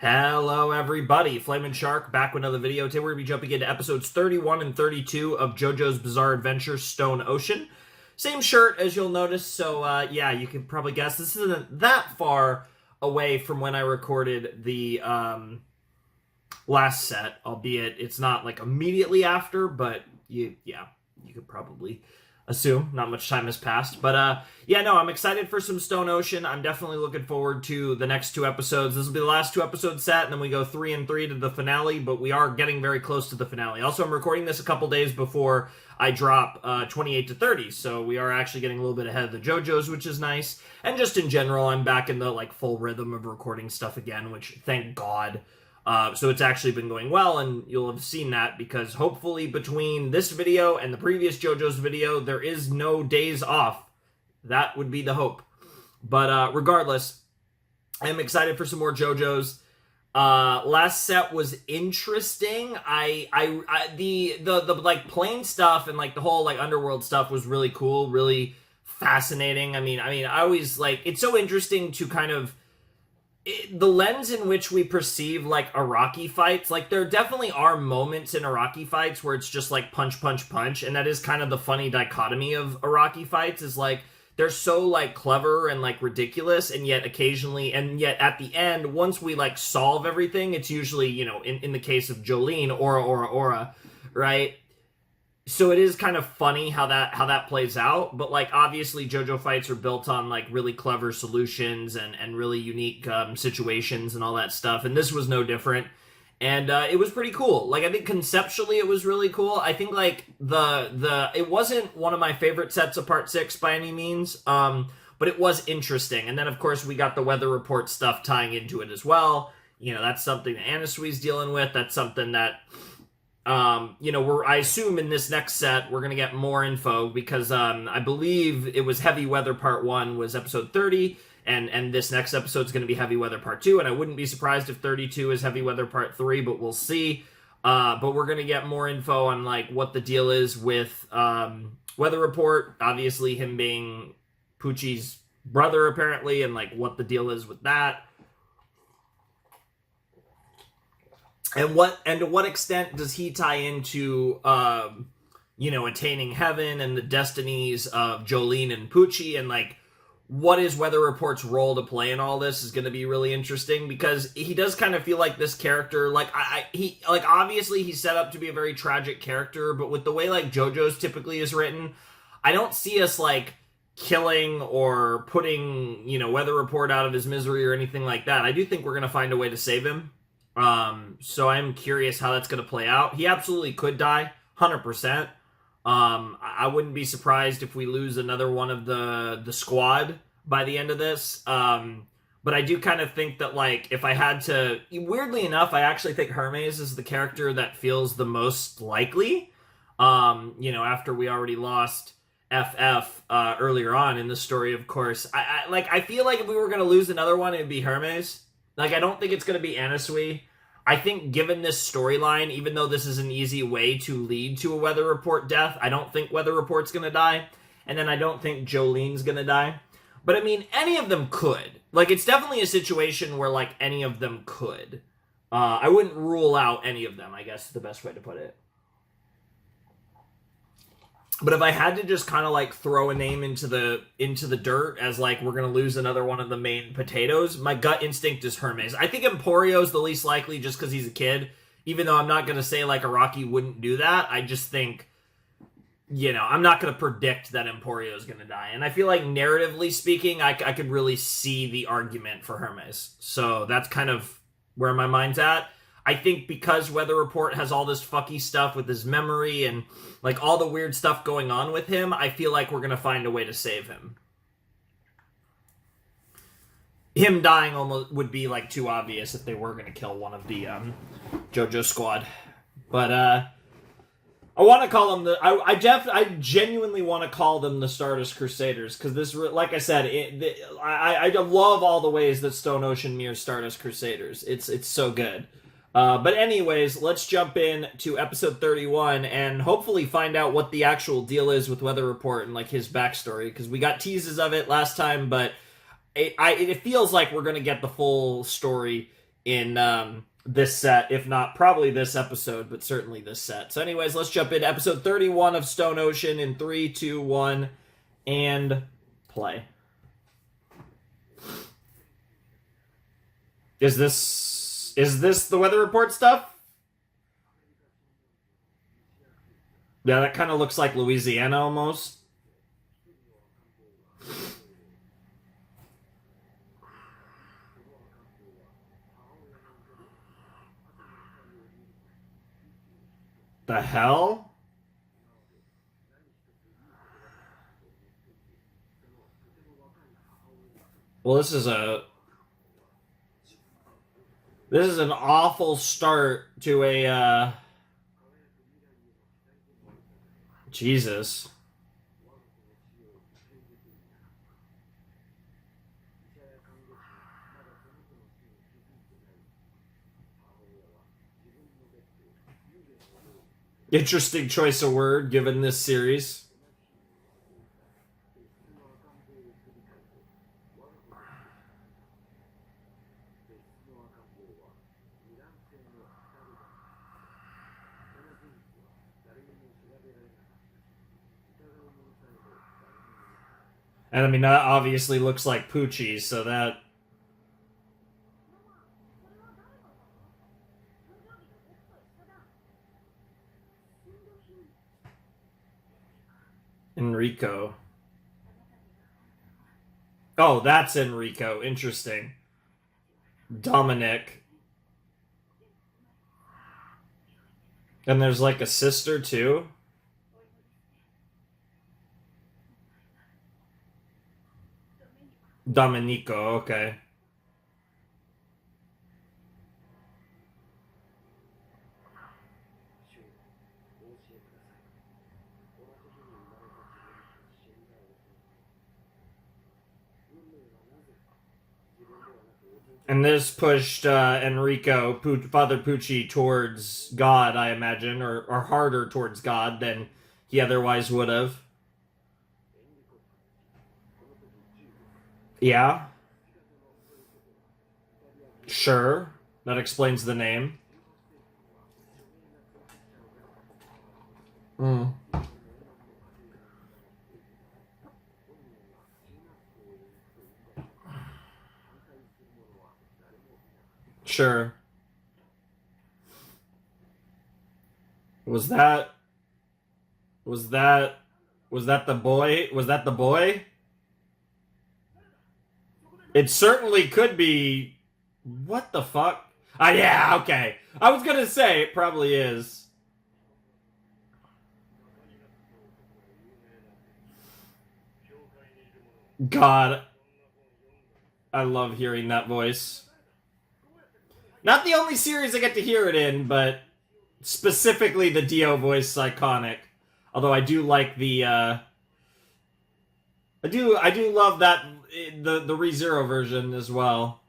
Hello everybody, Flamin' Shark back with another video. Today we're going to be jumping into episodes 31 and 32 of JoJo's Bizarre Adventure Stone Ocean. Same shirt as you'll notice, so yeah, you can probably guess this isn't that far away from when I recorded the last set, albeit it's not like immediately after, but you could probably assume not much time has passed. But yeah, no, I'm excited for some Stone Ocean. I'm definitely looking forward to the next two episodes. This will be the last two episodes set, and then we go 3 and 3 to the finale, but we are getting very close to the finale. Also, I'm recording this a couple days before I drop 28 to 30, so we are actually getting a little bit ahead of the JoJo's, which is nice. And just in general, I'm back in the like full rhythm of recording stuff again, which thank God. So it's actually been going well, and you'll have seen that because hopefully between this video and the previous JoJo's video, there is no days off. That would be the hope. But regardless, I'm excited for some more JoJo's. Last set was interesting. The like plane stuff and like the whole like underworld stuff was really cool, really fascinating. I mean, I always like, it's so interesting to kind of the lens in which we perceive like Iraqi fights. Like there definitely are moments in Iraqi fights where it's just like punch, punch, punch, and that is kind of the funny dichotomy of Iraqi fights, is like they're so like clever and like ridiculous, and yet occasionally, and yet at the end, once we like solve everything, it's usually, you know, in the case of Jolene, aura, right? So it is kind of funny how that plays out, but like obviously JoJo fights are built on like really clever solutions and really unique situations and all that stuff, and this was no different. And it was pretty cool. Like I think conceptually it was really cool. I think like it wasn't one of my favorite sets of Part 6 by any means, but it was interesting. And then of course we got the weather report stuff tying into it as well. You know, that's something that Anasui's dealing with. That's something that you know, I assume in this next set we're gonna get more info because I believe it was Heavy Weather Part 1 was episode 30, and this next episode is gonna be Heavy Weather Part 2, and I wouldn't be surprised if 32 is Heavy Weather Part 3, but we'll see. But we're gonna get more info on like what the deal is with Weather Report, obviously him being Pucci's brother apparently, and like what the deal is with that. And to what extent does he tie into, you know, attaining heaven and the destinies of Jolene and Pucci, and like, what is Weather Report's role to play in all this is going to be really interesting, because he does kind of feel like this character, like, he obviously he's set up to be a very tragic character, but with the way like JoJo's typically is written, I don't see us like killing or putting, you know, Weather Report out of his misery or anything like that. I do think we're going to find a way to save him. So I'm curious how that's going to play out. He absolutely could die, 100%. I wouldn't be surprised if we lose another one of the squad by the end of this. But I do kind of think that, like, if I had to, weirdly enough, I actually think Hermes is the character that feels the most likely. You know, after we already lost FF, earlier on in the story, of course. I feel like if we were going to lose another one, it'd be Hermes. Like, I don't think it's going to be Anasui. I think given this storyline, even though this is an easy way to lead to a Weather Report death, I don't think Weather Report's going to die. And then I don't think Jolene's going to die. But, I mean, any of them could. Like, it's definitely a situation where, like, any of them could. I wouldn't rule out any of them, I guess is the best way to put it. But if I had to just kind of like throw a name into the dirt as like we're going to lose another one of the main potatoes, my gut instinct is Hermes. I think Emporio's the least likely just because he's a kid, even though I'm not going to say like Araki wouldn't do that. I just think, you know, I'm not going to predict that Emporio's going to die. And I feel like narratively speaking, I could really see the argument for Hermes. So that's kind of where my mind's at. I think because Weather Report has all this fucky stuff with his memory and like all the weird stuff going on with him, I feel like we're going to find a way to save him. Him dying almost would be like too obvious if they were going to kill one of the JoJo squad. But I want to call them I genuinely want to call them the Stardust Crusaders, because this, like I said, I love all the ways that Stone Ocean mirrors Stardust Crusaders. It's so good. But anyways, let's jump in to episode 31 and hopefully find out what the actual deal is with Weather Report and like his backstory, because we got teases of it last time, but it feels like we're going to get the full story in this set, if not probably this episode, but certainly this set. So anyways, let's jump into episode 31 of Stone Ocean in 3, 2, 1, and play. Is this the weather report stuff? Yeah, that kind of looks like Louisiana almost. The hell? Well, this is an awful start to a Jesus. Interesting choice of word given this series. And I mean, that obviously looks like Pucci, so that... Enrico. Oh, that's Enrico. Interesting. Dominic. And there's like a sister too. Domenico, okay. And this pushed Enrico, Father Pucci, towards God, I imagine, or harder towards God than he otherwise would have. Yeah, sure. That explains the name. Mm. Sure. Was that was that was that the boy? Was that the boy? It certainly could be. What the fuck? Ah, yeah, okay. I was gonna say it probably is. God, I love hearing that voice. Not the only series I get to hear it in, but specifically the Dio voice is iconic. Although I do like the I do love that the ReZero version as well.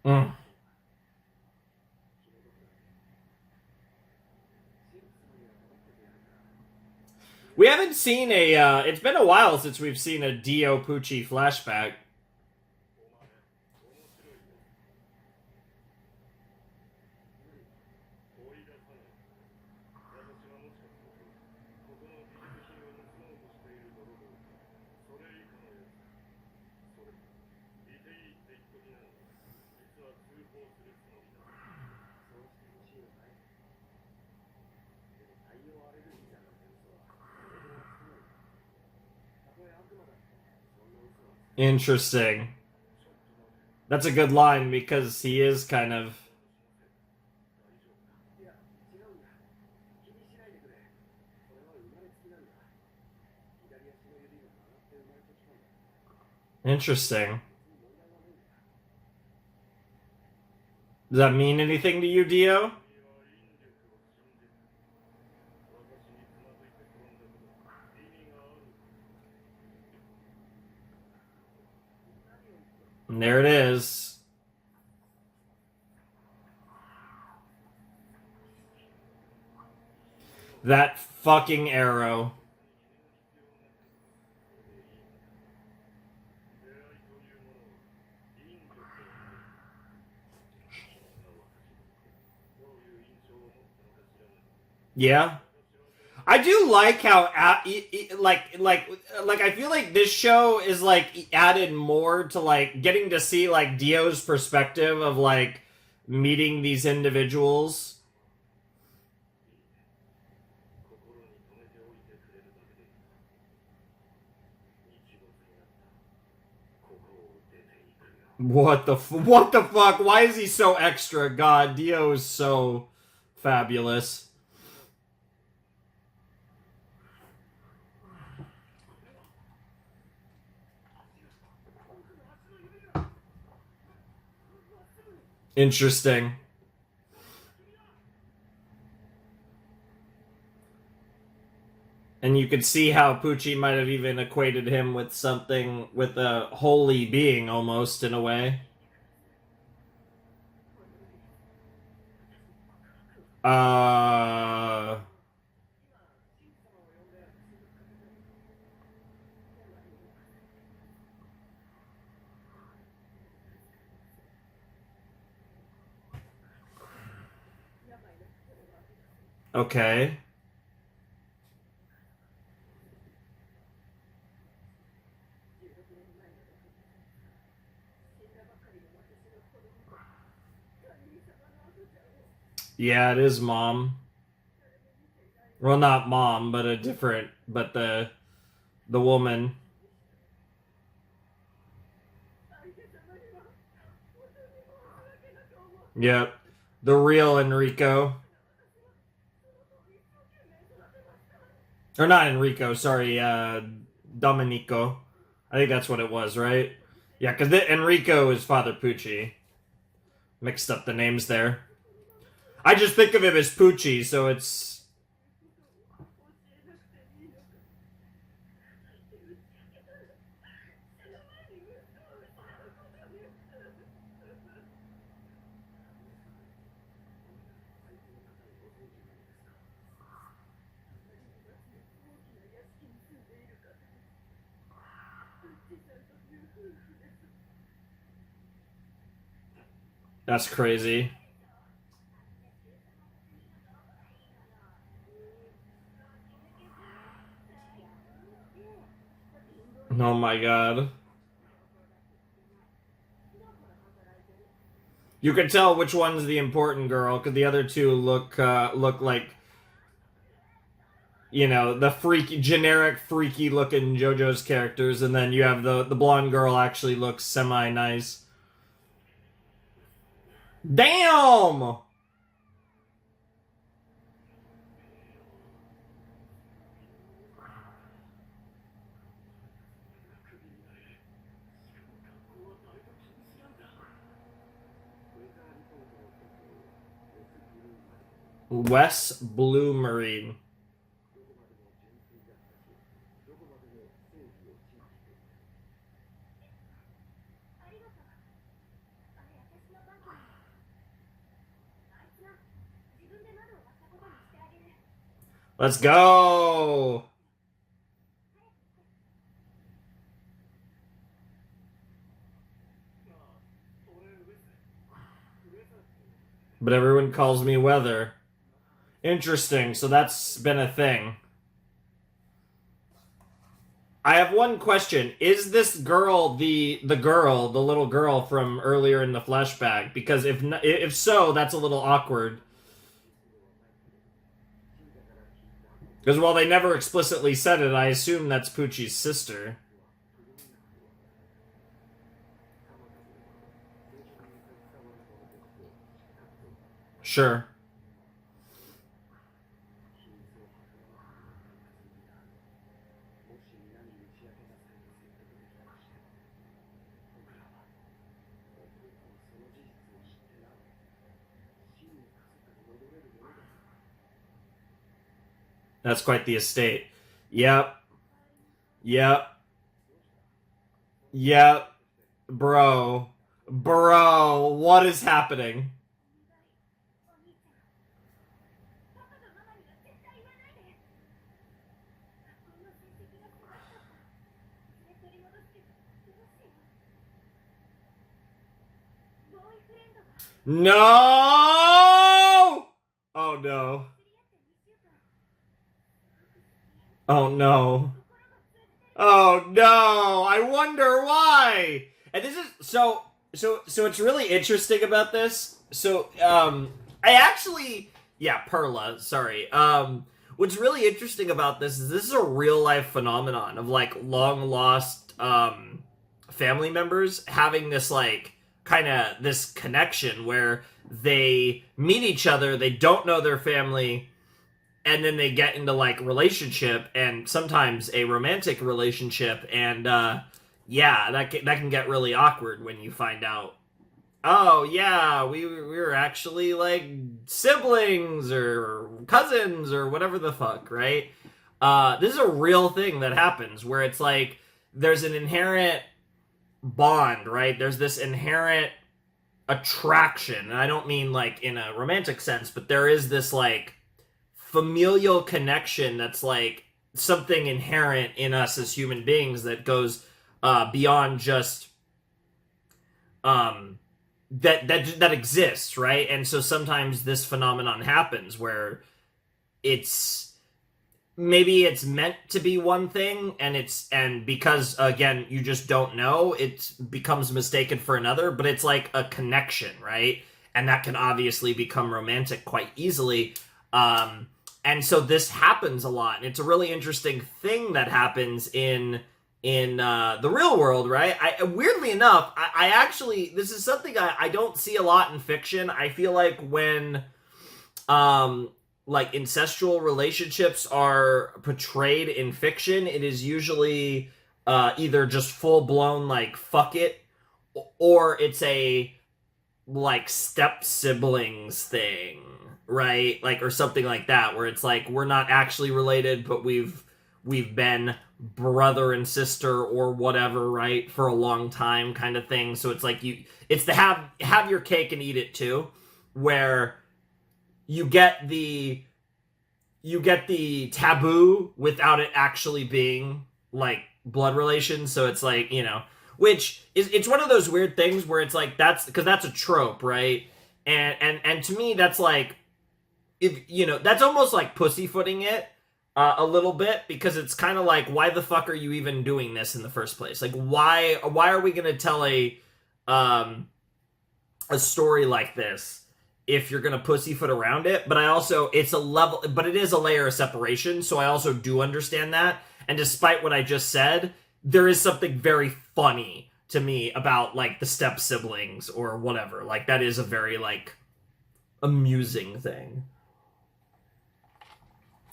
Mm. We haven't seen a it's been a while since we've seen a Dio Pucci flashback. Interesting. That's a good line because he is kind of interesting. Does that mean anything to you, Dio? And there it is. That fucking arrow. Yeah. I do like how like I feel like this show is like added more to like getting to see like Dio's perspective of like meeting these individuals. What the fuck? Why is he so extra? God, Dio is so fabulous. Interesting. And you could see how Pucci might have even equated him with something, with a holy being almost, in a way. Uh. Okay. Yeah, it is mom. Well, not mom, but a different, but the woman. Yep. The real Enrico. Or not Enrico, sorry, Domenico. I think that's what it was, right? Yeah, because Enrico is Father Pucci. Mixed up the names there. I just think of him as Pucci, so it's... That's crazy. Oh my god. You can tell which one's the important girl, because the other two look like, you know, the freaky, generic, freaky looking JoJo's characters, and then you have the blonde girl actually looks semi nice. Damn! Wes Blue Marine. Let's go! But everyone calls me Weather. Interesting, so that's been a thing. I have one question. Is this girl the girl, the little girl from earlier in the flashback? Because if so, that's a little awkward. Because while they never explicitly said it, I assume that's Pucci's sister. Sure. That's quite the estate. Yep. Yep. Yep. Bro. Bro, what is happening? No! Oh no. Oh no. Oh no! I wonder why. And this is so it's really interesting about this. So I actually yeah, Perla, sorry. What's really interesting about this is a real life phenomenon of like long lost family members having this like kind of this connection where they meet each other, they don't know their family, and then they get into like relationship and sometimes a romantic relationship, and yeah, that can get really awkward when you find out, oh yeah, we were actually like siblings or cousins or whatever the fuck, right? This is a real thing that happens where it's like there's an inherent bond, right? There's this inherent attraction, and I don't mean like in a romantic sense, but there is this like familial connection that's like something inherent in us as human beings that goes beyond just that exists, right? And so sometimes this phenomenon happens where it's maybe it's meant to be one thing, and because again you just don't know, it becomes mistaken for another, but it's like a connection, right? And that can obviously become romantic quite easily. And so this happens a lot, and it's a really interesting thing that happens in the real world, right? I weirdly enough, I actually, this is something I don't see a lot in fiction. I feel like when like incestual relationships are portrayed in fiction, it is usually either just full blown like fuck it, or it's a like step siblings thing, right? Like, or something like that, where it's like we're not actually related, but we've been brother and sister or whatever, right, for a long time, kind of thing. So it's like it's the have your cake and eat it too, where you get the taboo without it actually being like blood relations. So it's like, which is, it's one of those weird things where it's like that's because that's a trope, right? And to me that's like, if that's almost like pussyfooting it a little bit, because it's kind of like, why the fuck are you even doing this in the first place? Like, why are we gonna tell a story like this if you're gonna pussyfoot around it? But I also, it's a level, but it is a layer of separation, so I also do understand that. And despite what I just said, there is something very funny to me about like the step siblings or whatever. Like, that is a very like amusing thing.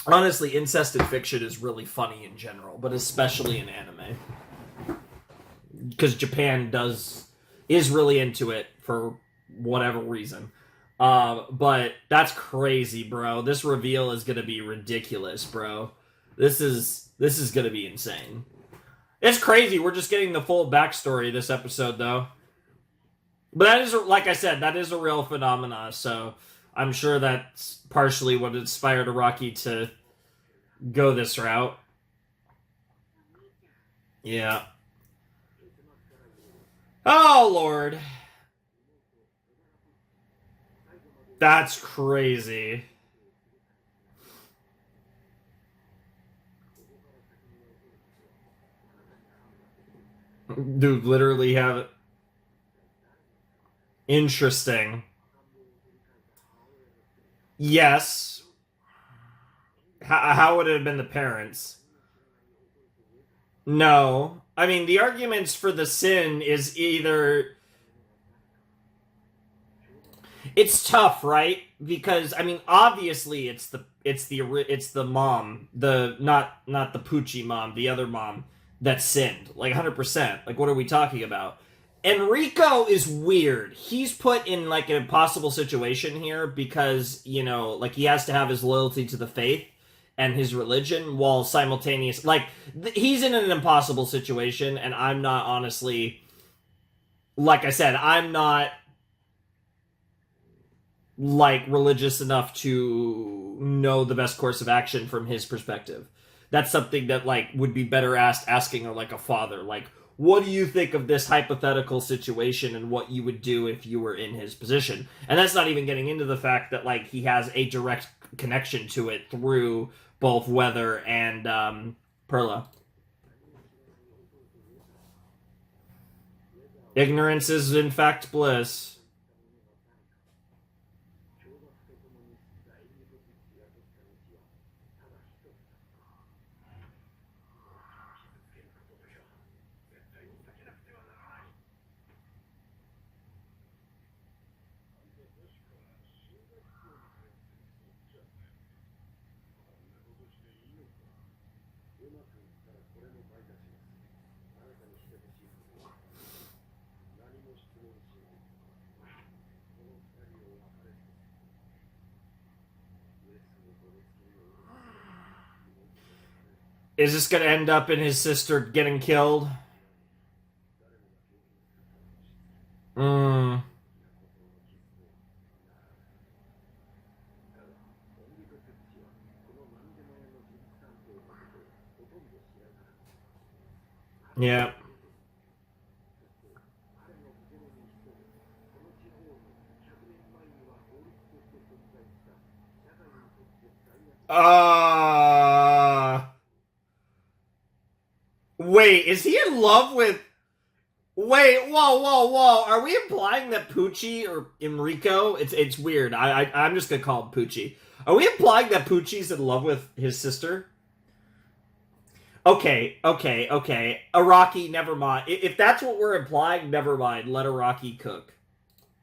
Honestly, incest in fiction is really funny in general, but especially in anime, because Japan is really into it for whatever reason. But that's crazy, bro. This reveal is gonna be ridiculous, bro. This is gonna be insane. It's crazy. We're just getting the full backstory this episode, though. But that is, like I said, that is a real phenomena. So I'm sure that's partially what inspired Araki to go this route. Yeah. Oh, Lord. That's crazy. Dude, literally have it. Interesting. Yes. How would it have been the parents? No. I mean, the arguments for the sin is either it's tough, right? Because I mean, obviously it's the mom, the not the Pucci mom, the other mom that sinned. Like 100%. Like, what are we talking about? Enrico is weird. He's put in like an impossible situation here because, like he has to have his loyalty to the faith and his religion while simultaneous like he's in an impossible situation, and I'm not, honestly, like I said, I'm not like religious enough to know the best course of action from his perspective. That's something that like would be better asking like a father, like, what do you think of this hypothetical situation and what you would do if you were in his position? And that's not even getting into the fact that like he has a direct connection to it through both Weather and Perla. Ignorance is in fact bliss. Is this going to end up in his sister getting killed? Hmm. Yeah. Wait, is he in love with... Wait, whoa. Are we implying that Pucci or Enrico... It's weird. I'm just gonna call him Pucci. Are we implying that Pucci's in love with his sister? Okay. Araki, never mind. If that's what we're implying, never mind. Let Araki cook.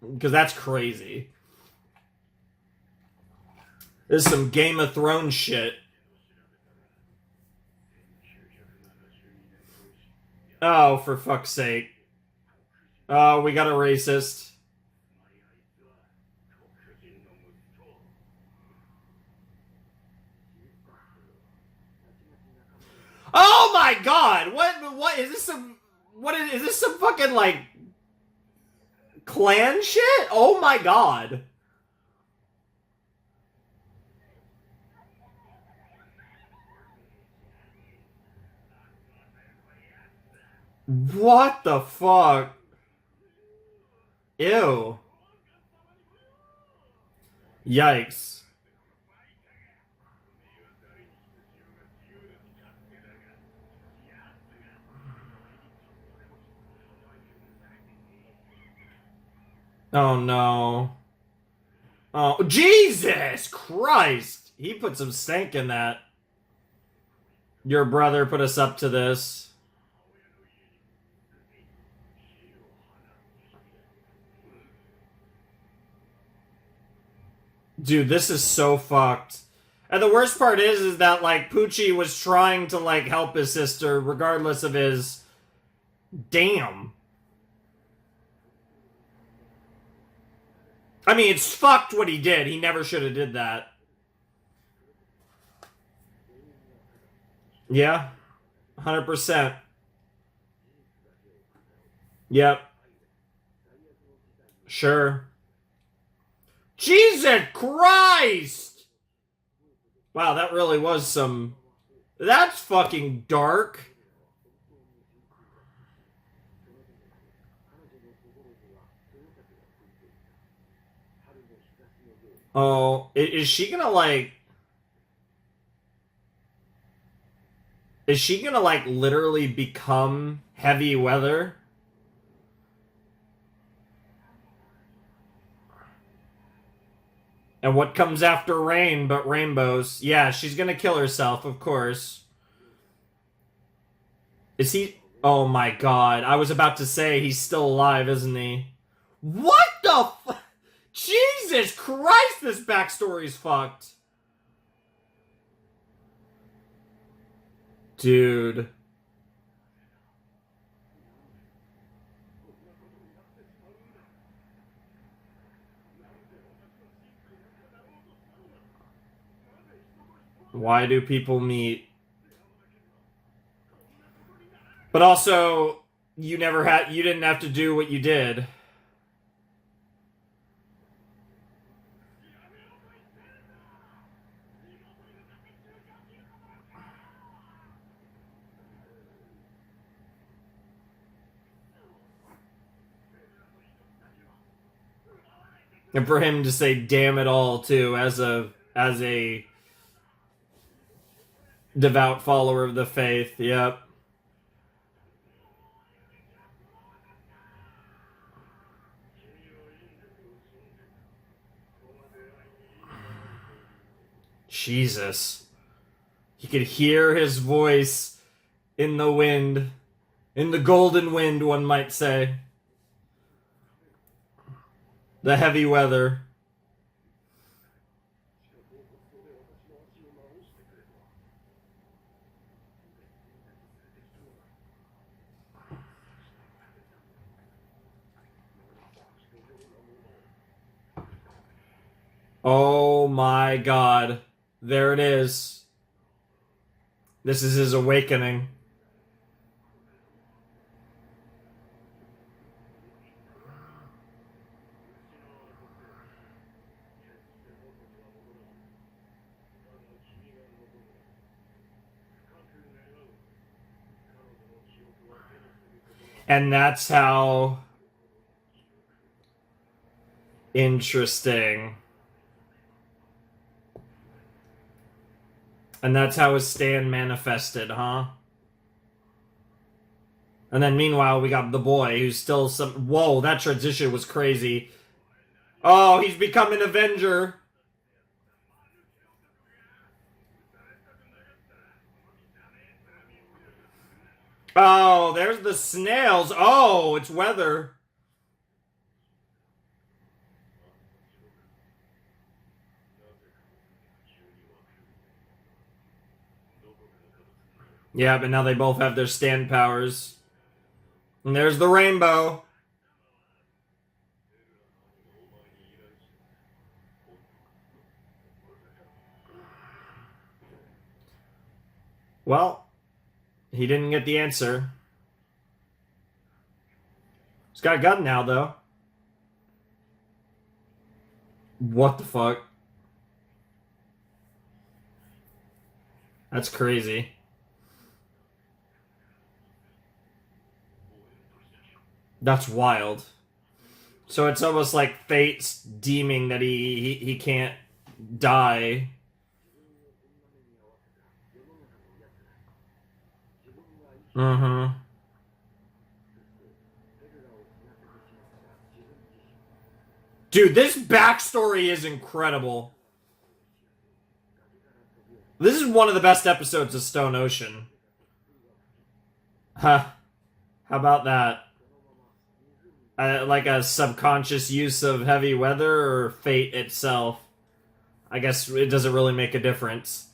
Because that's crazy. This is some Game of Thrones shit. Oh, for fuck's sake. Oh, we got a racist. Oh my god! What is this some is this some fucking like clan shit? Oh my god. What the fuck? Ew. Yikes. Oh no. Oh, Jesus Christ! He put some stank in that. Your brother put us up to this. Dude, this is so fucked. And the worst part is that, like, Pucci was trying to, like, help his sister regardless of his... Damn. I mean, it's fucked what he did. He never should have did that. Yeah. 100%. Yep. Sure. Jesus Christ! Wow, that really was some... That's fucking dark. Oh, is she gonna, like... Is she gonna, like, literally become heavy weather? And what comes after rain but rainbows? Yeah, she's gonna kill herself, of course. Is he... Oh my god, I was about to say he's still alive, isn't he? What the f... Jesus Christ, this backstory's fucked. Dude. Why do people meet? But also, you didn't have to do what you did. And for him to say damn it all too, as a devout follower of the faith. Yep. Jesus. He could hear his voice in the wind. In the golden wind, one might say. The heavy weather. Oh my god. There it is. This is his awakening. And that's how interesting. And that's how his stand manifested, huh? And then meanwhile, we got the boy who's still some. Whoa, that transition was crazy. Oh, he's become an Avenger. Oh, there's the snails. Oh, it's weather. Yeah, but now they both have their stand powers. And there's the rainbow. Well, he didn't get the answer. He's got a gun now, though. What the fuck? That's crazy. That's wild. So it's almost like fate's deeming that he can't die. Mm-hmm. Dude, this backstory is incredible. This is one of the best episodes of Stone Ocean. Huh. How about that? Like a subconscious use of heavy weather or fate itself? I guess it doesn't really make a difference.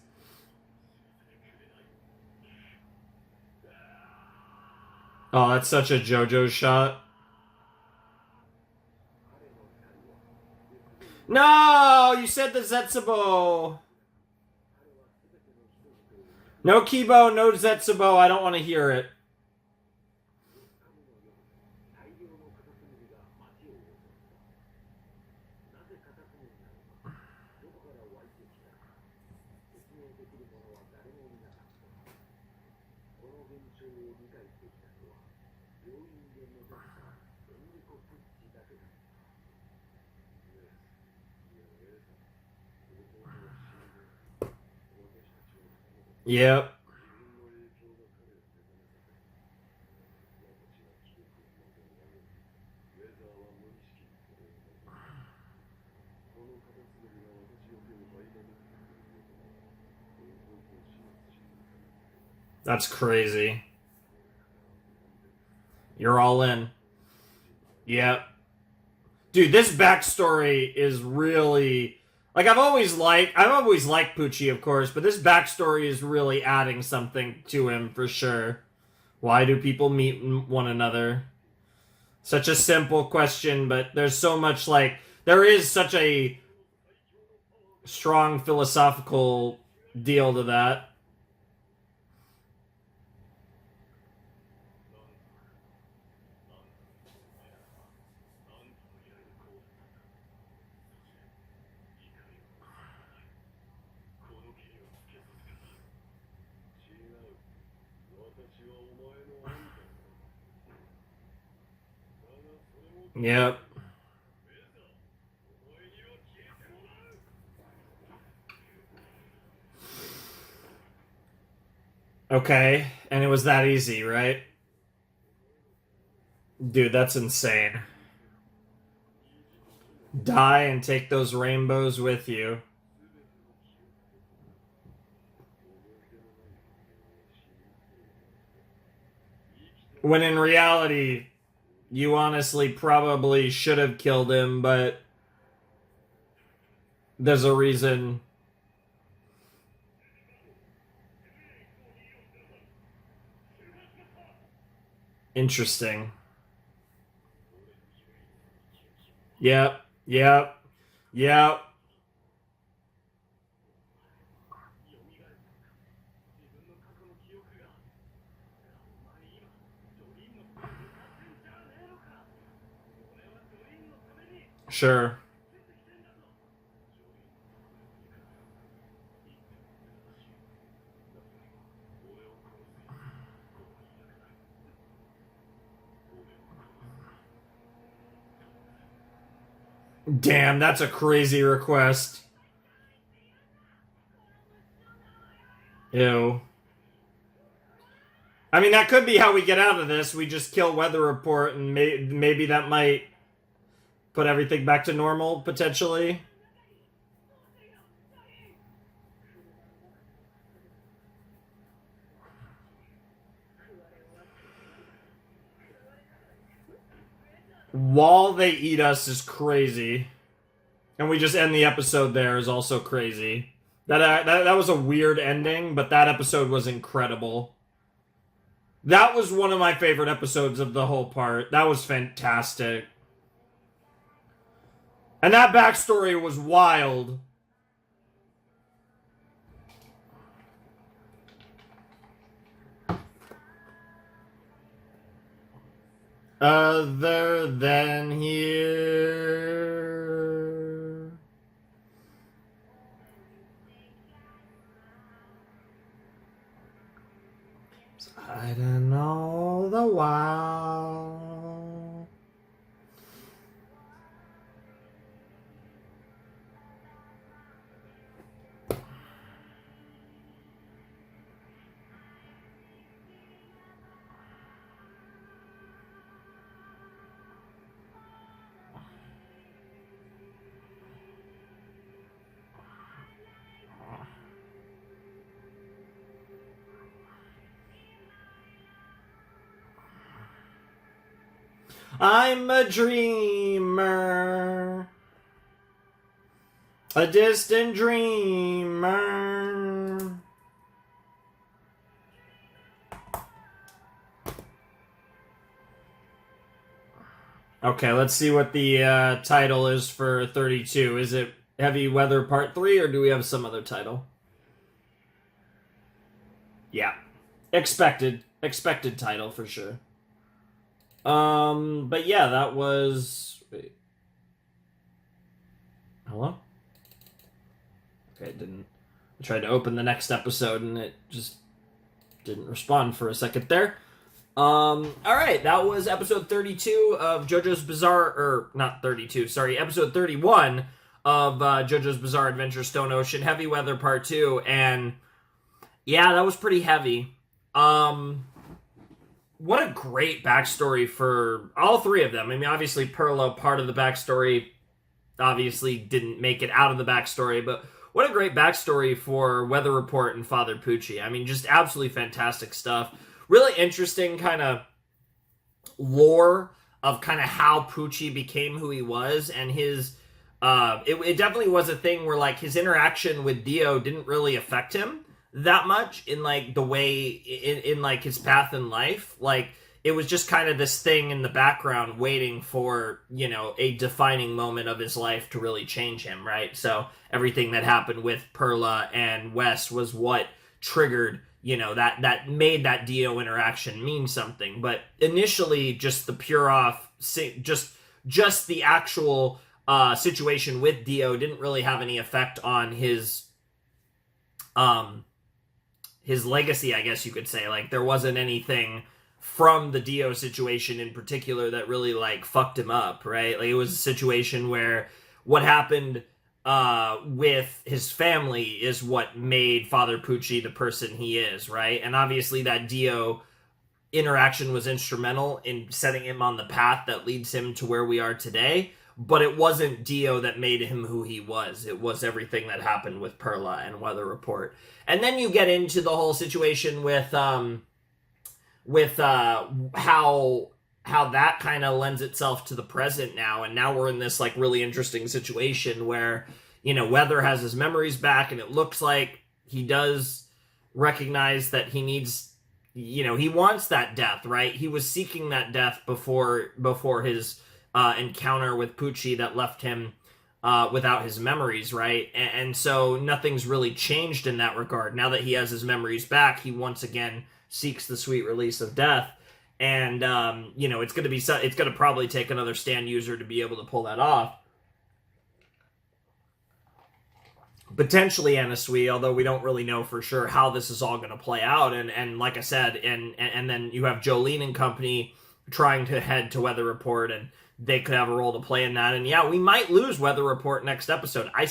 Oh, that's such a JoJo's shot. No, you said the Zetsubo. No Kibo, no Zetsubo. I don't want to hear it. Yep. That's crazy. You're all in. Yep. Dude, this backstory is really like I've always liked Pucci, of course, but this backstory is really adding something to him for sure. Why do people meet one another? Such a simple question, but there's so much like there is such a strong philosophical deal to that. Yep. Okay, and it was that easy, right? Dude, that's insane. Die and take those rainbows with you. When in reality, you honestly probably should have killed him, but there's a reason. Interesting. Yep, yep, yep. Sure. Damn, that's a crazy request. Ew. I mean, that could be how we get out of this. We just kill Weather Report, and maybe that might put everything back to normal, potentially. While they eat us is crazy. And we just end the episode there is also crazy. That was a weird ending, but that episode was incredible. That was one of my favorite episodes of the whole part. That was fantastic. And that backstory was wild. Other than here. I don't know the while. I'm a dreamer, a distant dreamer. Okay, let's see what the title is for 32. Is it Heavy Weather Part 3, or do we have some other title? Yeah. Expected title for sure. But yeah, that was... Wait. Hello? Okay, it didn't... I tried to open the next episode and it just didn't respond for a second there. Alright, that was episode 32 of JoJo's Bizarre... Or, not 32, sorry, episode 31 of JoJo's Bizarre Adventure Stone Ocean, Heavy Weather Part 2, and... Yeah, that was pretty heavy. What a great backstory for all three of them. I mean, obviously, Perla, part of the backstory, obviously didn't make it out of the backstory, but what a great backstory for Weather Report and Father Pucci. I mean, just absolutely fantastic stuff. Really interesting kind of lore of kind of how Pucci became who he was, and his... It definitely was a thing where, like, his interaction with Dio didn't really affect him that much in like the way in like his path in life. Like it was just kind of this thing in the background waiting for, you know, a defining moment of his life to really change him, right? So everything that happened with Perla and Wes was what triggered, you know, that made that Dio interaction mean something. But initially just the pure off just the actual situation with Dio didn't really have any effect on his legacy, I guess you could say. Like, there wasn't anything from the Dio situation in particular that really, like, fucked him up, right? Like, it was a situation where what happened with his family is what made Father Pucci the person he is, right? And obviously that Dio interaction was instrumental in setting him on the path that leads him to where we are today. But it wasn't Dio that made him who he was. It was everything that happened with Perla and Weather Report. And then you get into the whole situation with how that kind of lends itself to the present now. And now we're in this like really interesting situation where, you know, Weather has his memories back, and it looks like he does recognize that he needs, you know, he wants that death, right? He was seeking that death before his encounter with Pucci that left him without his memories, right? And so nothing's really changed in that regard. Now that he has his memories back, he once again seeks the sweet release of death. And, you know, it's going to probably take another stand user to be able to pull that off. Potentially Anasui, although we don't really know for sure how this is all going to play out. And like I said, and then you have Jolene and company trying to head to Weather Report, and they could have a role to play in that. And yeah, we might lose Weather Report next episode. I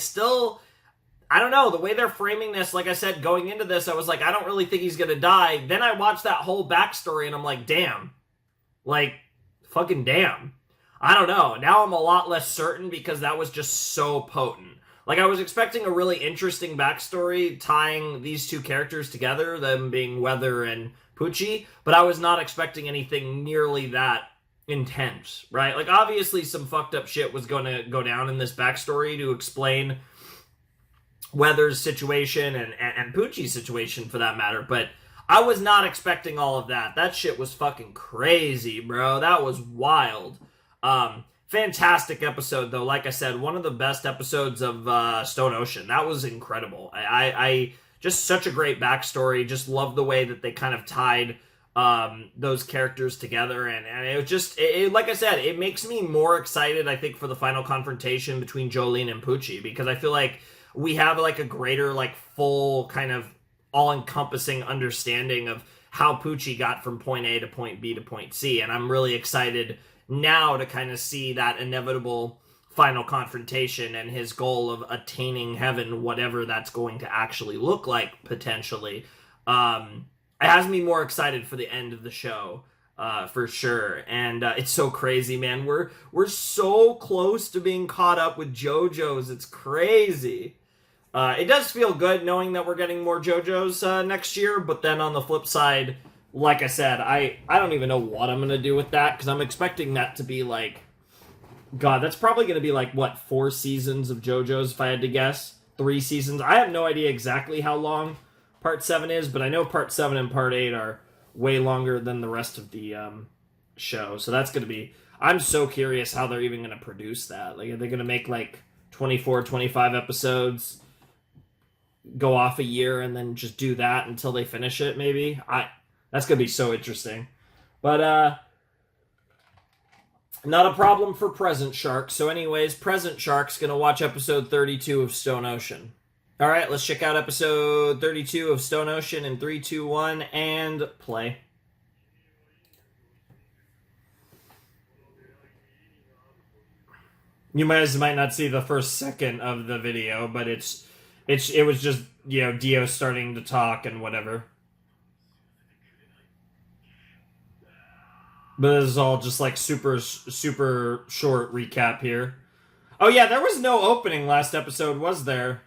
don't know. The way they're framing this, like I said, going into this, I was like, I don't really think he's going to die. Then I watched that whole backstory, and I'm like, damn. Like, fucking damn. I don't know. Now I'm a lot less certain because that was just so potent. Like, I was expecting a really interesting backstory tying these two characters together, them being Weather and Pucci, but I was not expecting anything nearly that intense, right? Like, obviously some fucked up shit was going to go down in this backstory to explain Weather's situation and Pucci's situation for that matter, but I was not expecting all of that. That shit was fucking crazy, bro. That was wild. Fantastic episode, though. Like I said, one of the best episodes of Stone Ocean. That was incredible. I just such a great backstory. Just love the way that they kind of tied those characters together, and it was just like I said, it makes me more excited, I think, for the final confrontation between Jolene and Pucci, because I feel like we have like a greater, like, full kind of all-encompassing understanding of how Pucci got from point A to point B to point C, and I'm really excited now to kind of see that inevitable final confrontation and his goal of attaining heaven, whatever that's going to actually look like, potentially. It has me more excited for the end of the show, for sure. And it's so crazy, man. We're so close to being caught up with JoJo's. It's crazy. It does feel good knowing that we're getting more JoJo's next year, but then on the flip side, like I said, I don't even know what I'm going to do with that, because I'm expecting that to be like, God, that's probably going to be like, what, 4 seasons of JoJo's, if I had to guess? 3 seasons? I have no idea exactly how long Part 7 is, but I know Part 7 and Part 8 are way longer than the rest of the show, so that's going to be... I'm so curious how they're even going to produce that. Like, are they going to make like 24, 25 episodes, go off a year, and then just do that until they finish it, maybe? That's going to be so interesting. But, not a problem for Present Shark. So anyways, Present Shark's going to watch episode 32 of Stone Ocean. All right, let's check out episode 32 of Stone Ocean in 3, 2, 1, and play. You guys might not see the first second of the video, but it was just, you know, Dio starting to talk and whatever. But this is all just like super short recap here. Oh yeah, there was no opening last episode, was there?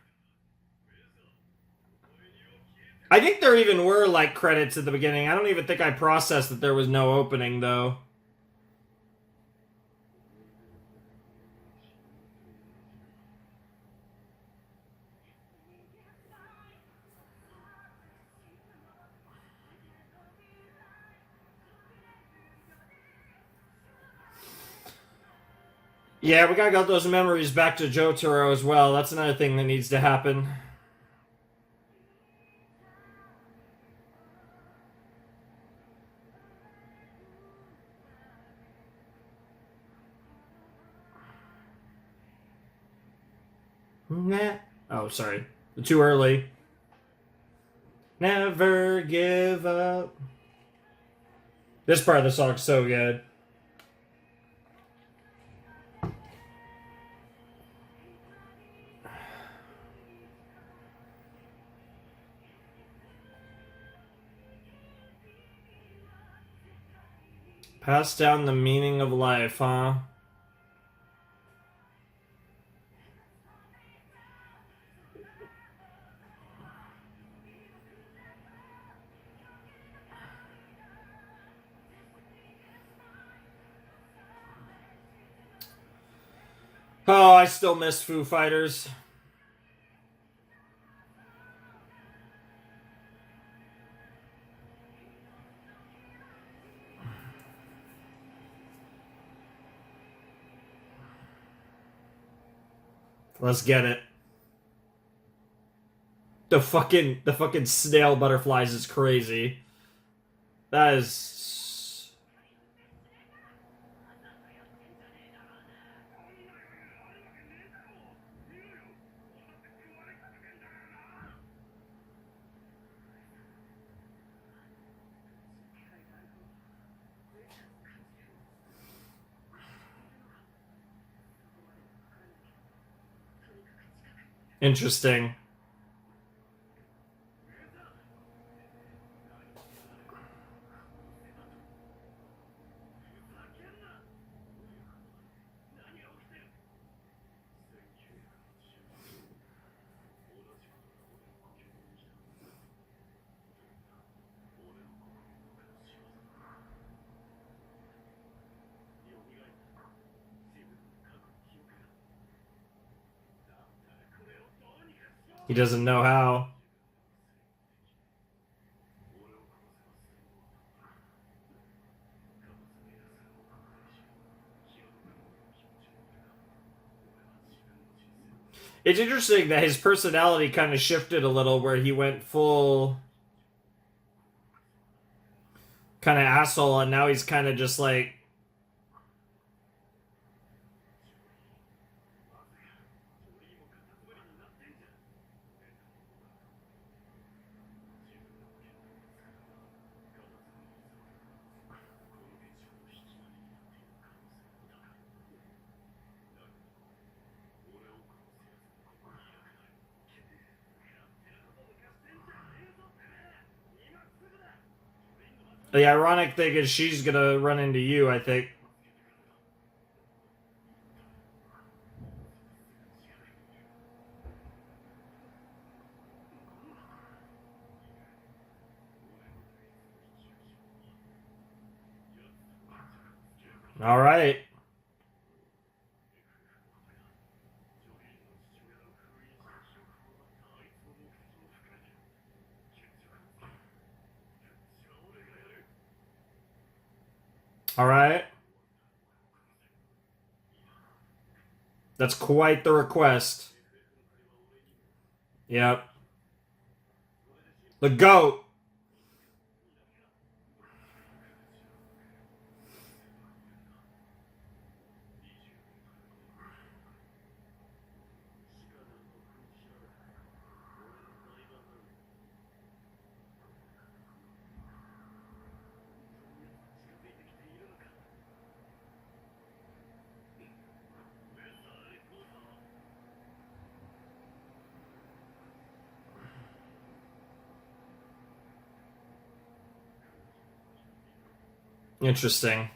I think there even were like credits at the beginning. I don't even think I processed that there was no opening though. Yeah, we gotta get those memories back to Jotaro as well. That's another thing that needs to happen. Nah. Oh, sorry. Too early. Never give up. This part of the song's so good. Pass down the meaning of life, huh? Oh, I still miss Foo Fighters. Let's get it. The fucking snail butterflies is crazy. That is interesting. He doesn't know how. It's interesting that his personality kind of shifted a little, where he went full kind of asshole, and now he's kind of just like, the ironic thing is she's gonna run into you, I think. All right. All right. That's quite the request. Yep. The GOAT. Interesting.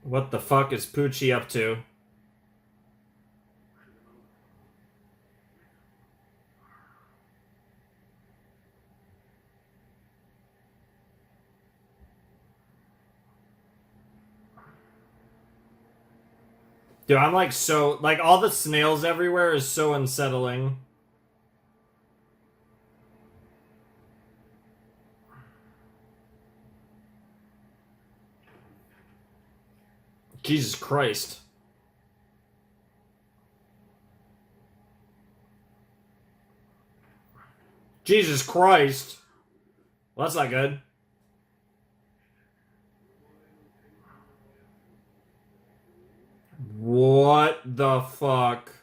What the fuck is Pucci up to? Dude, I'm like so, like, all the snails everywhere is so unsettling. Jesus Christ. Jesus Christ. Well, that's not good. What the fuck?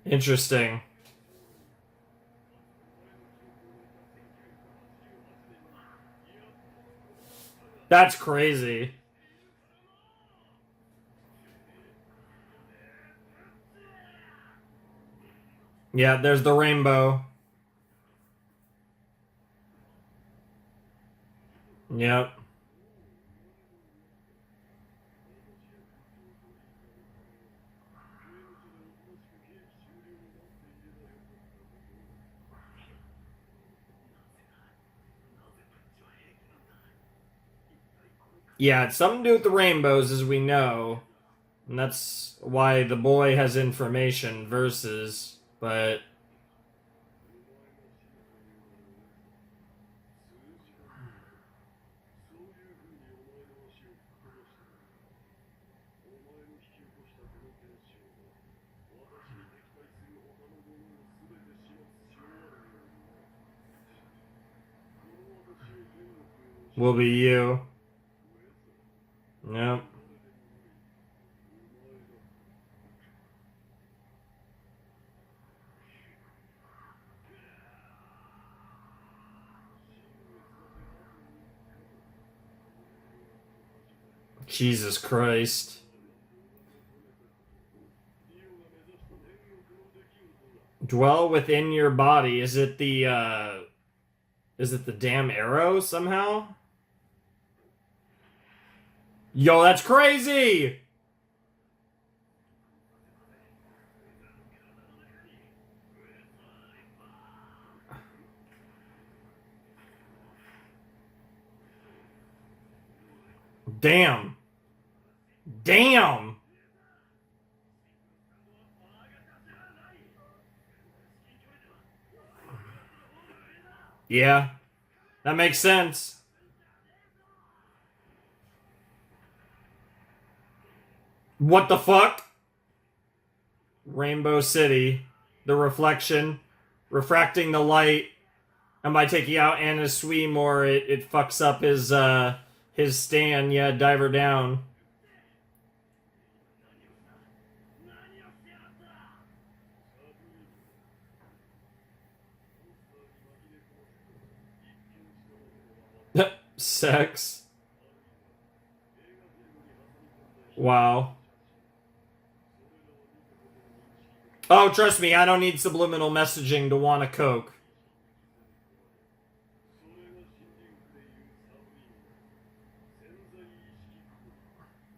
Interesting. That's crazy. Yeah, there's the rainbow. Yep. Yeah, it's something to do with the rainbows, as we know. And that's why the boy has information versus, but will be you. Yep. Jesus Christ. Dwell within your body. Is it the damn arrow somehow? Yo, that's crazy! Damn. Damn! Yeah, that makes sense. What the fuck? Rainbow City. The reflection. Refracting the light. And by taking out Anna Sweemore, it fucks up his stand. Yeah, diver down. Sex. Wow. Oh, trust me, I don't need subliminal messaging to want a Coke.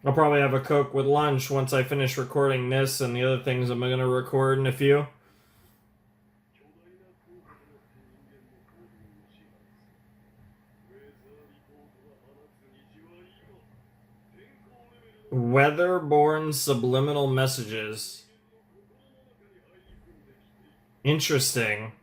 I'll probably have a Coke with lunch once I finish recording this and the other things I'm gonna record in a few. Weather-born subliminal messages. Interesting.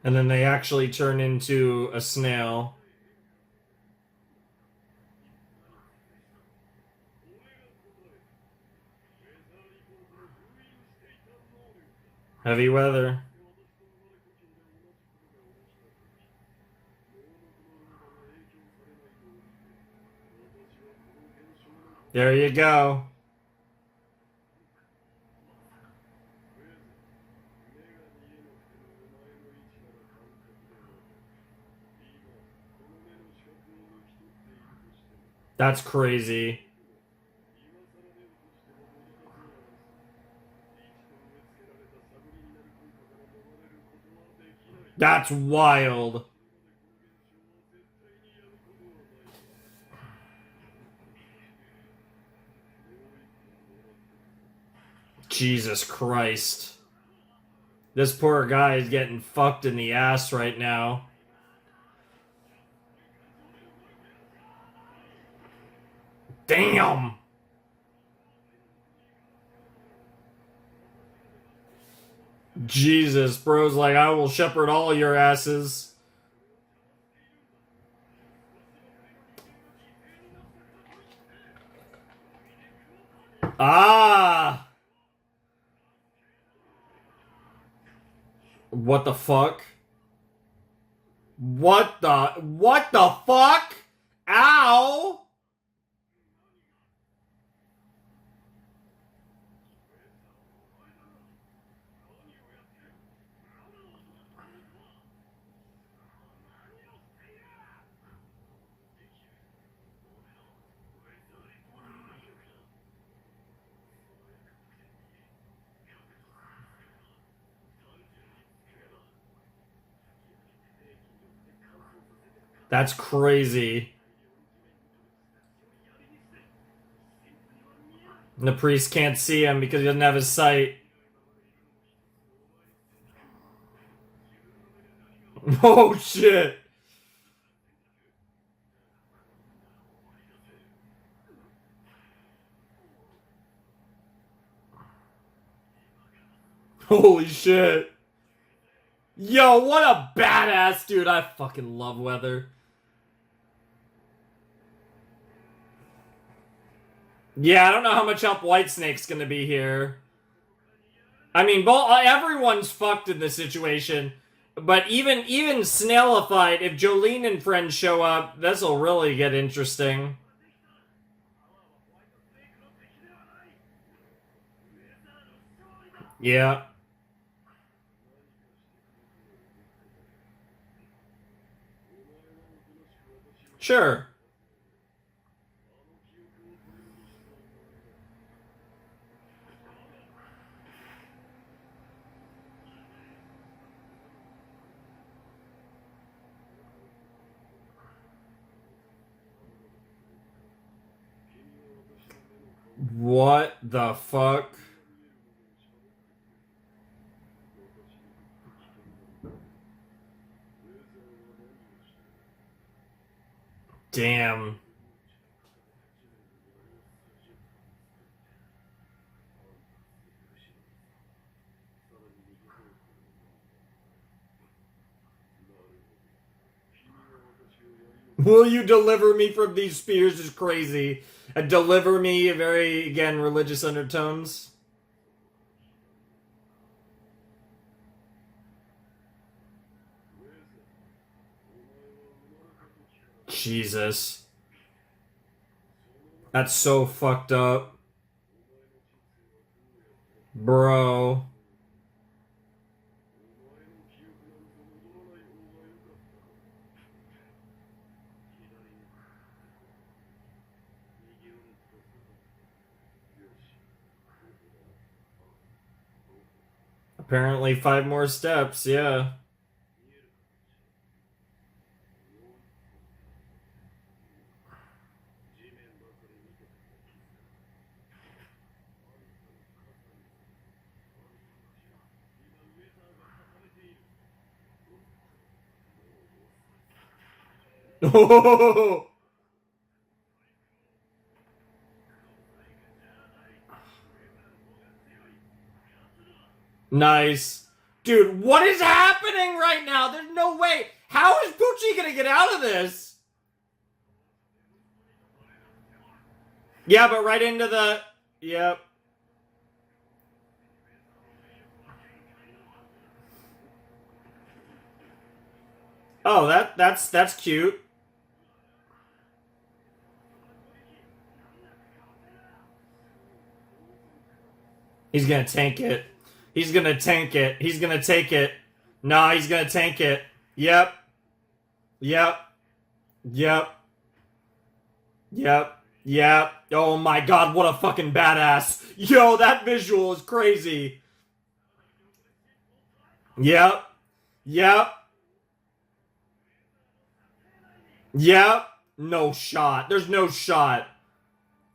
And then they actually turn into a snail. Heavy weather. There you go. That's crazy. That's wild. Jesus Christ. This poor guy is getting fucked in the ass right now. Damn! Jesus, bro's like, I will shepherd all your asses. Ah! What the fuck? What the fuck? Ow! That's crazy. And the priest can't see him because he doesn't have his sight. Oh shit. Holy shit. Yo, what a badass dude. I fucking love Weather. Yeah, I don't know how much help Whitesnake's gonna be here. I mean, everyone's fucked in this situation. But even Snailified, if Jolene and friends show up, this'll really get interesting. Yeah. Sure. What the fuck? Damn. Will you deliver me from these spears is crazy. Deliver me, very, again, religious undertones. Jesus. That's so fucked up. Bro. Apparently 5 more steps, yeah. Oh! Nice. Dude, what is happening right now? There's no way. How is Pucci gonna get out of this? Yeah, but right into the... Yep. Oh, that's cute. He's gonna tank it. He's gonna tank it. He's gonna take it. Nah, he's gonna tank it. Yep. Yep. Yep. Yep. Yep. Oh my god, what a fucking badass. Yo, that visual is crazy. Yep. Yep. Yep. No shot. There's no shot.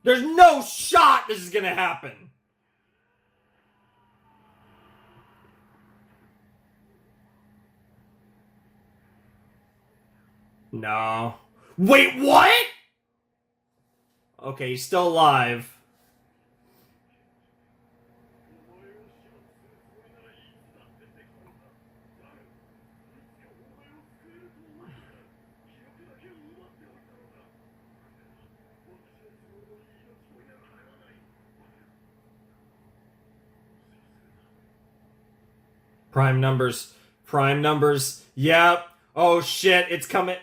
There's no shot this is gonna happen. No. Wait, what? Okay, he's still alive. Prime numbers. Prime numbers. Yep. Oh shit, it's coming.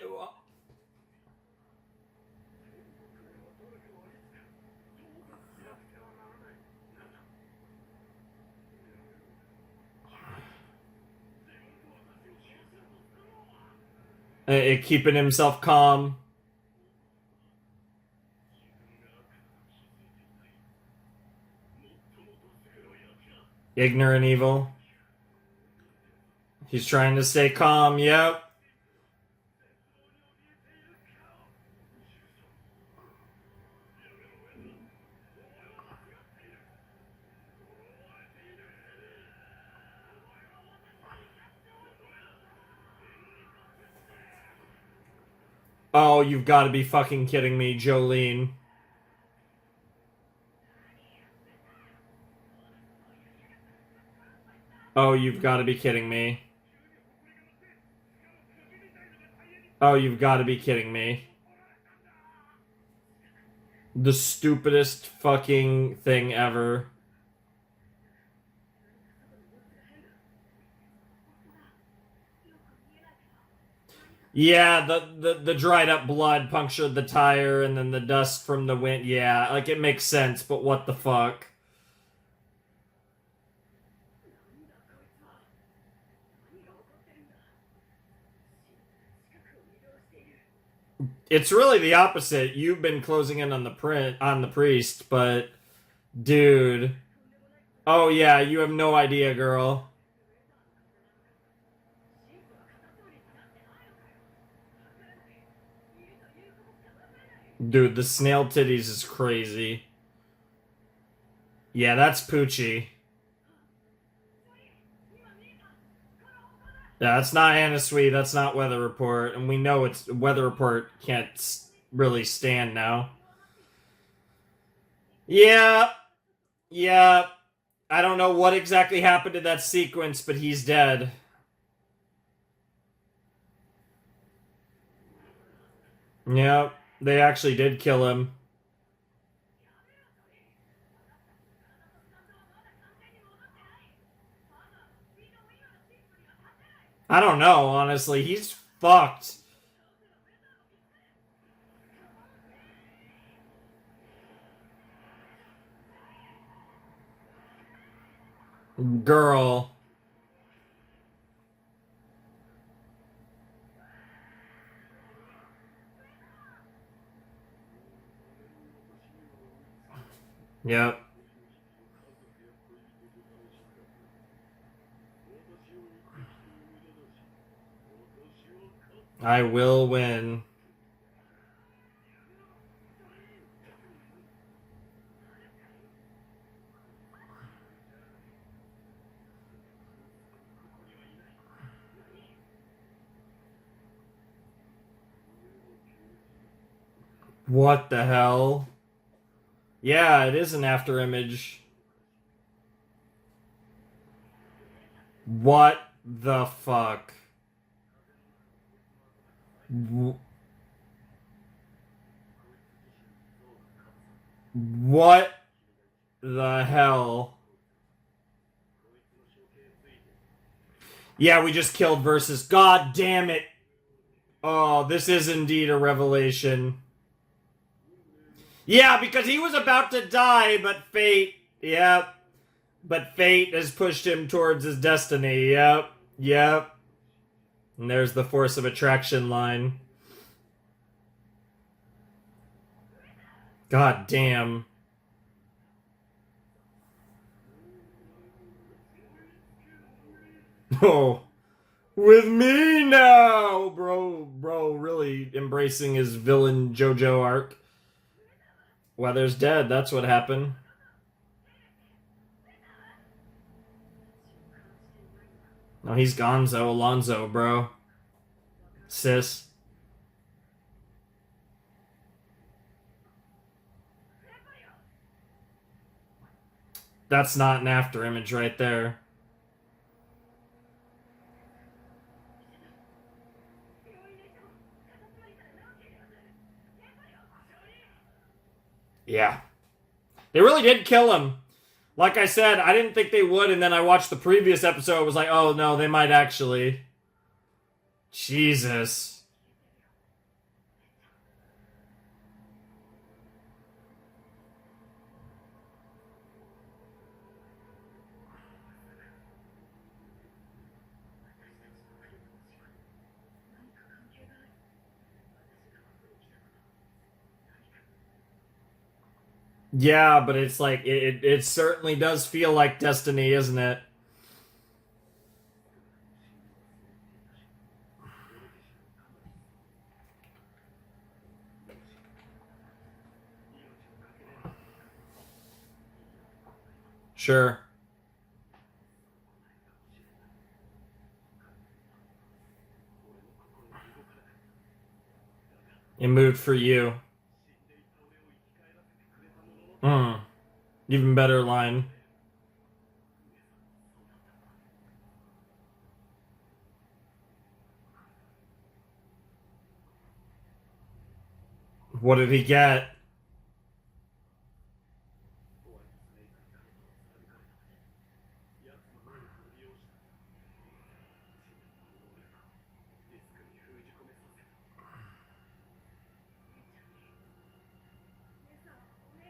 Keeping himself calm. Ignorant evil. He's trying to stay calm, yep. Oh, you've got to be fucking kidding me, Jolene. Oh, you've got to be kidding me. Oh, you've got to be kidding me. The stupidest fucking thing ever. Yeah, the dried up blood punctured the tire and then the dust from the wind. Yeah, like it makes sense, but what the fuck? It's really the opposite. You've been closing in on the priest, but dude. Oh yeah, you have no idea, girl. Dude, the snail titties is crazy. Yeah, that's Pucci. Yeah, that's not Hannah Sweet. That's not Weather Report, and we know it's Weather Report can't really stand now. Yeah, yeah. I don't know what exactly happened to that sequence, but he's dead. Yep, they actually did kill him. I don't know, honestly. He's fucked. Girl. Yep. I will win. What the hell? Yeah, it is an after image. What the fuck? What the hell? Yeah, we just killed Versus. God damn it. Oh, this is indeed a revelation. Yeah, because he was about to die, but fate. Yep. But fate has pushed him towards his destiny. Yep. Yep. And there's the force of attraction line. God damn. Oh. With me now, bro, really embracing his villain JoJo arc. Weather's dead, that's what happened. No, he's Gonzo Alonzo, bro. Sis. That's not an after image right there. Yeah. They really did kill him. Like I said, I didn't think they would, and then I watched the previous episode. Was like, oh no, they might actually. Jesus. Yeah, but it's like it certainly does feel like destiny, isn't it? Sure. mood for you. Even better line. What did he get?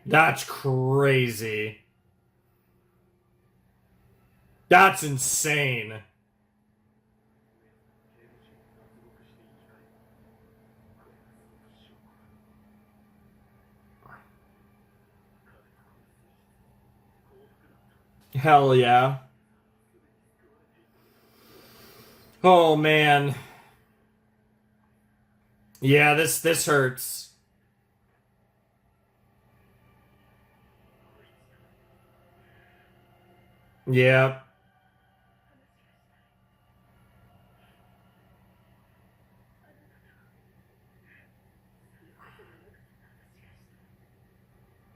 That's crazy. That's insane. Hell yeah. Oh man. Yeah, this hurts. Yeah.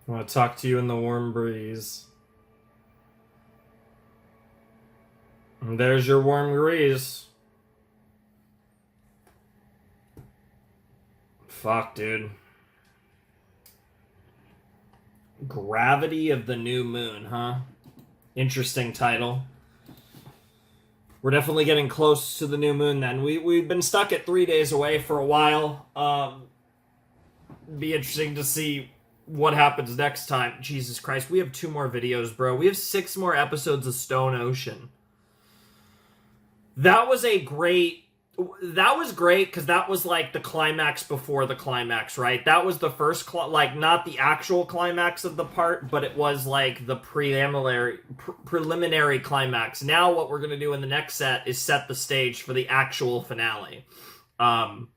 I want to talk to you in the warm breeze. And there's your warm breeze. Fuck, dude. Gravity of the New Moon, huh? Interesting title. We're definitely getting close to the new moon then. We've been stuck at 3 days away for a while. Be interesting to see what happens next time. Jesus Christ, we have 2 more videos, bro. We have 6 more episodes of Stone Ocean. That was great because that was like the climax before the climax, right? That was the first, like, not the actual climax of the part, but it was like the preliminary climax. Now what we're going to do in the next set is set the stage for the actual finale. God,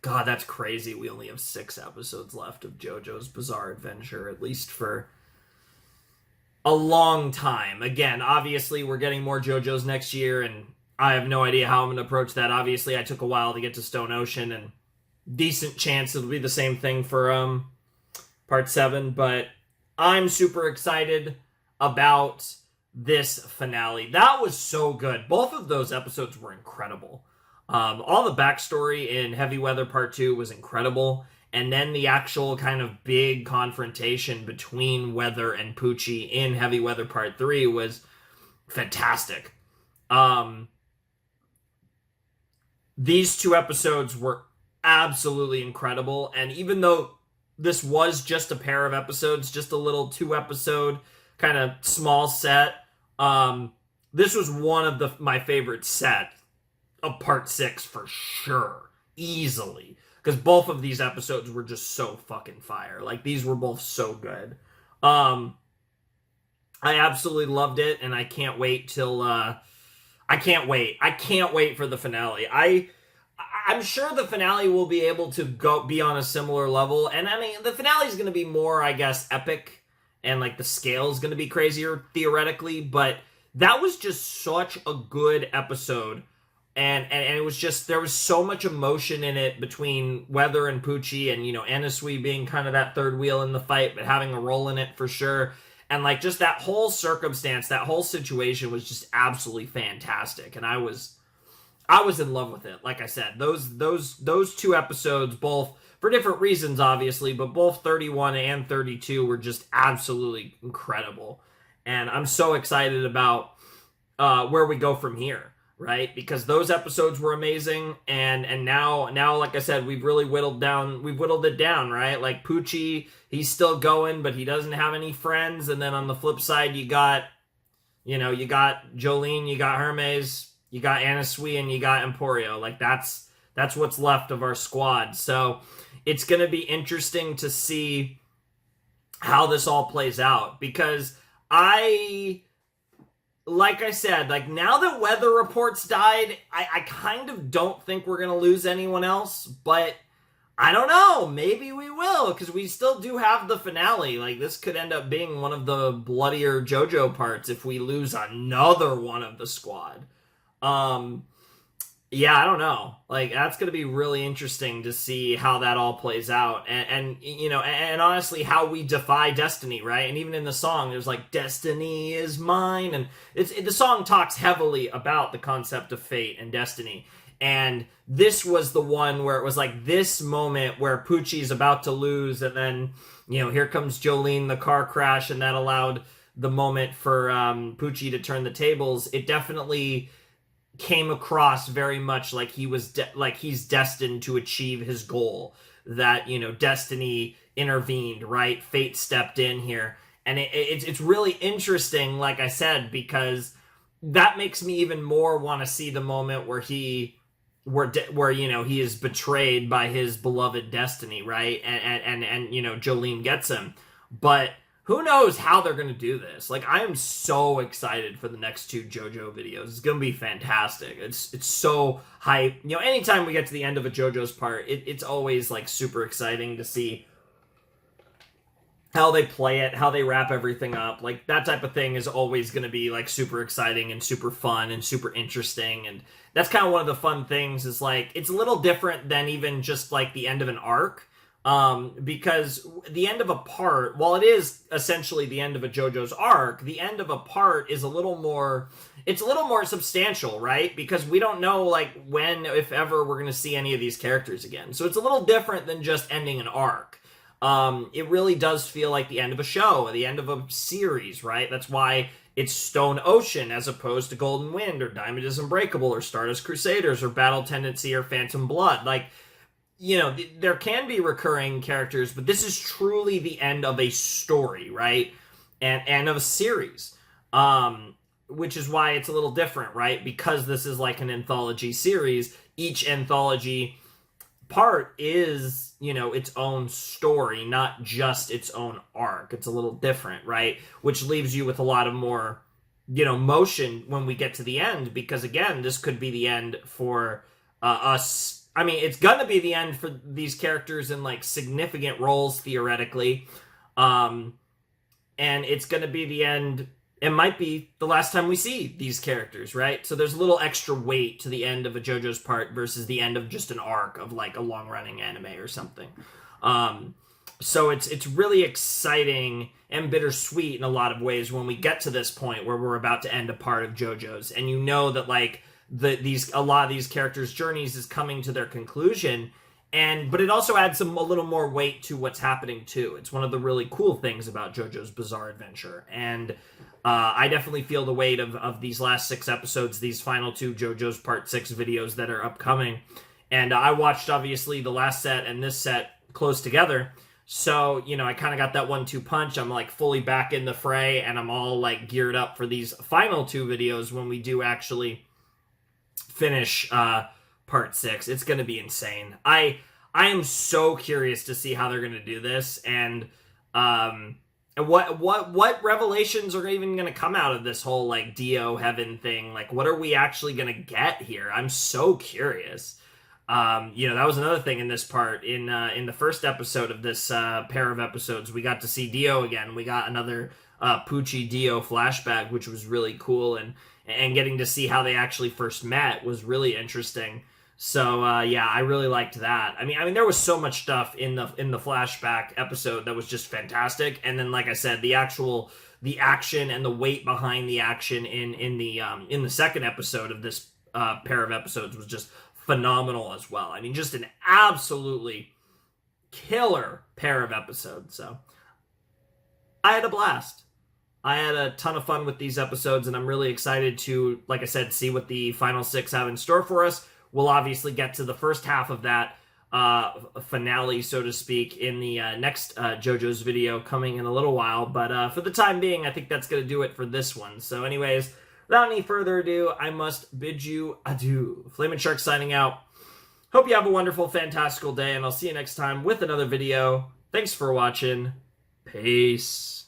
that's crazy. We only have 6 episodes left of JoJo's Bizarre Adventure, at least for a long time. Again, obviously we're getting more JoJo's next year, and I have no idea how I'm going to approach that. Obviously, I took a while to get to Stone Ocean, and decent chance it'll be the same thing for Part 7, but I'm super excited about this finale. That was so good. Both of those episodes were incredible. All the backstory in Heavy Weather Part 2 was incredible, and then the actual kind of big confrontation between Weather and Pucci in Heavy Weather Part 3 was fantastic. These 2 episodes were absolutely incredible, and even though this was just a pair of episodes, just a little 2-episode kind of small set, this was one of my favorite set of Part 6 for sure, easily, because both of these episodes were just so fucking fire. Like, these were both so good. I absolutely loved it, and I can't wait till I can't wait. I can't wait for the finale. I'm sure the finale will be able to be on a similar level. And I mean, the finale is going to be more, I guess, epic. And like the scale is going to be crazier theoretically. But that was just such a good episode. And it was just, there was so much emotion in it between Weather and Pucci. And, you know, Anisui being kind of that third wheel in the fight, but having a role in it for sure. And like just that whole circumstance, that whole situation was just absolutely fantastic. And I was in love with it. Like I said, those 2 episodes, both for different reasons, obviously, but both 31 and 32 were just absolutely incredible. And I'm so excited about where we go from here, right? Because those episodes were amazing, and now, like I said, we've really whittled it down, right? Like Pucci, he's still going, but he doesn't have any friends. And then on the flip side, you got Jolene, you got Hermes, you got Anisui, and you got Emporio. Like that's what's left of our squad. So it's gonna be interesting to see how this all plays out, because like I said, like now that Weather Report's died, I kind of don't think we're going to lose anyone else, but I don't know. Maybe we will, because we still do have the finale. Like, this could end up being one of the bloodier JoJo parts if we lose another one of the squad. Yeah, I don't know. Like, that's going to be really interesting to see how that all plays out. You know, and honestly, how we defy destiny, right? And even in the song, there's like, destiny is mine. And the song talks heavily about the concept of fate and destiny. And this was the one where it was like this moment where Pucci's about to lose. And then, you know, here comes Jolene, the car crash. And that allowed the moment for Pucci to turn the tables. It definitely came across very much like he was like he's destined to achieve his goal, that, you know, destiny intervened, right? Fate stepped in here. And it's really interesting, like I said, because that makes me even more want to see the moment where where you know, he is betrayed by his beloved destiny, right? And you know, Jolene gets him. But who knows how they're going to do this? Like, I am so excited for the next 2 JoJo videos. It's going to be fantastic. It's so hype. You know, anytime we get to the end of a JoJo's part, it's always, like, super exciting to see how they play it, how they wrap everything up. Like, that type of thing is always going to be, like, super exciting and super fun and super interesting. And that's kind of one of the fun things is, like, it's a little different than even just, like, the end of an arc. Because the end of a part, while it is essentially the end of a JoJo's arc, the end of a part is a little more substantial, right? Because we don't know, like, when, if ever, we're going to see any of these characters again. So it's a little different than just ending an arc. It really does feel like the end of a show, the end of a series, right? That's why it's Stone Ocean as opposed to Golden Wind or Diamond is Unbreakable or Stardust Crusaders or Battle Tendency or Phantom Blood. Like, you know, there can be recurring characters, but this is truly the end of a story, right? And of a series. Which is why it's a little different, right? Because this is like an anthology series, each anthology part is, you know, its own story, not just its own arc. It's a little different, right? Which leaves you with a lot of more, you know, motion when we get to the end, because again, this could be the end for us. I mean, it's gonna be the end for these characters in, like, significant roles, theoretically. And it's gonna be the end, it might be the last time we see these characters, right? So there's a little extra weight to the end of a JoJo's part versus the end of just an arc of, like, a long-running anime or something. So it's really exciting and bittersweet in a lot of ways when we get to this point where we're about to end a part of JoJo's, and you know that, like, a lot of these characters' journeys is coming to their conclusion, but it also adds a little more weight to what's happening too. It's one of the really cool things about JoJo's Bizarre Adventure, and I definitely feel the weight of these last 6 episodes, these final 2 JoJo's Part 6 videos that are upcoming. And I watched, obviously, the last set and this set close together, so, you know, I kind of got that 1-2 punch. I'm, like, fully back in the fray, and I'm all, like, geared up for these final 2 videos when we do actually finish part 6. It's going to be insane. I am so curious to see how they're going to do this, and what revelations are even going to come out of this whole, like, Dio heaven thing. Like, what are we actually going to get here? I'm so curious. You know, that was another thing in this part. In the first episode of this pair of episodes, we got to see Dio again. We got another Pucci Dio flashback, which was really cool, and getting to see how they actually first met was really interesting. So yeah, I really liked that. I mean, there was so much stuff in the flashback episode that was just fantastic. And then, like I said, the action and the weight behind the action in the second episode of this pair of episodes was just phenomenal as well. I mean, just an absolutely killer pair of episodes. So I had a blast. I had a ton of fun with these episodes, and I'm really excited to, like I said, see what the final 6 have in store for us. We'll obviously get to the first half of that finale, so to speak, in the next JoJo's video coming in a little while. But for the time being, I think that's going to do it for this one. So anyways, without any further ado, I must bid you adieu. Flamin' Shark signing out. Hope you have a wonderful, fantastical day, and I'll see you next time with another video. Thanks for watching. Peace.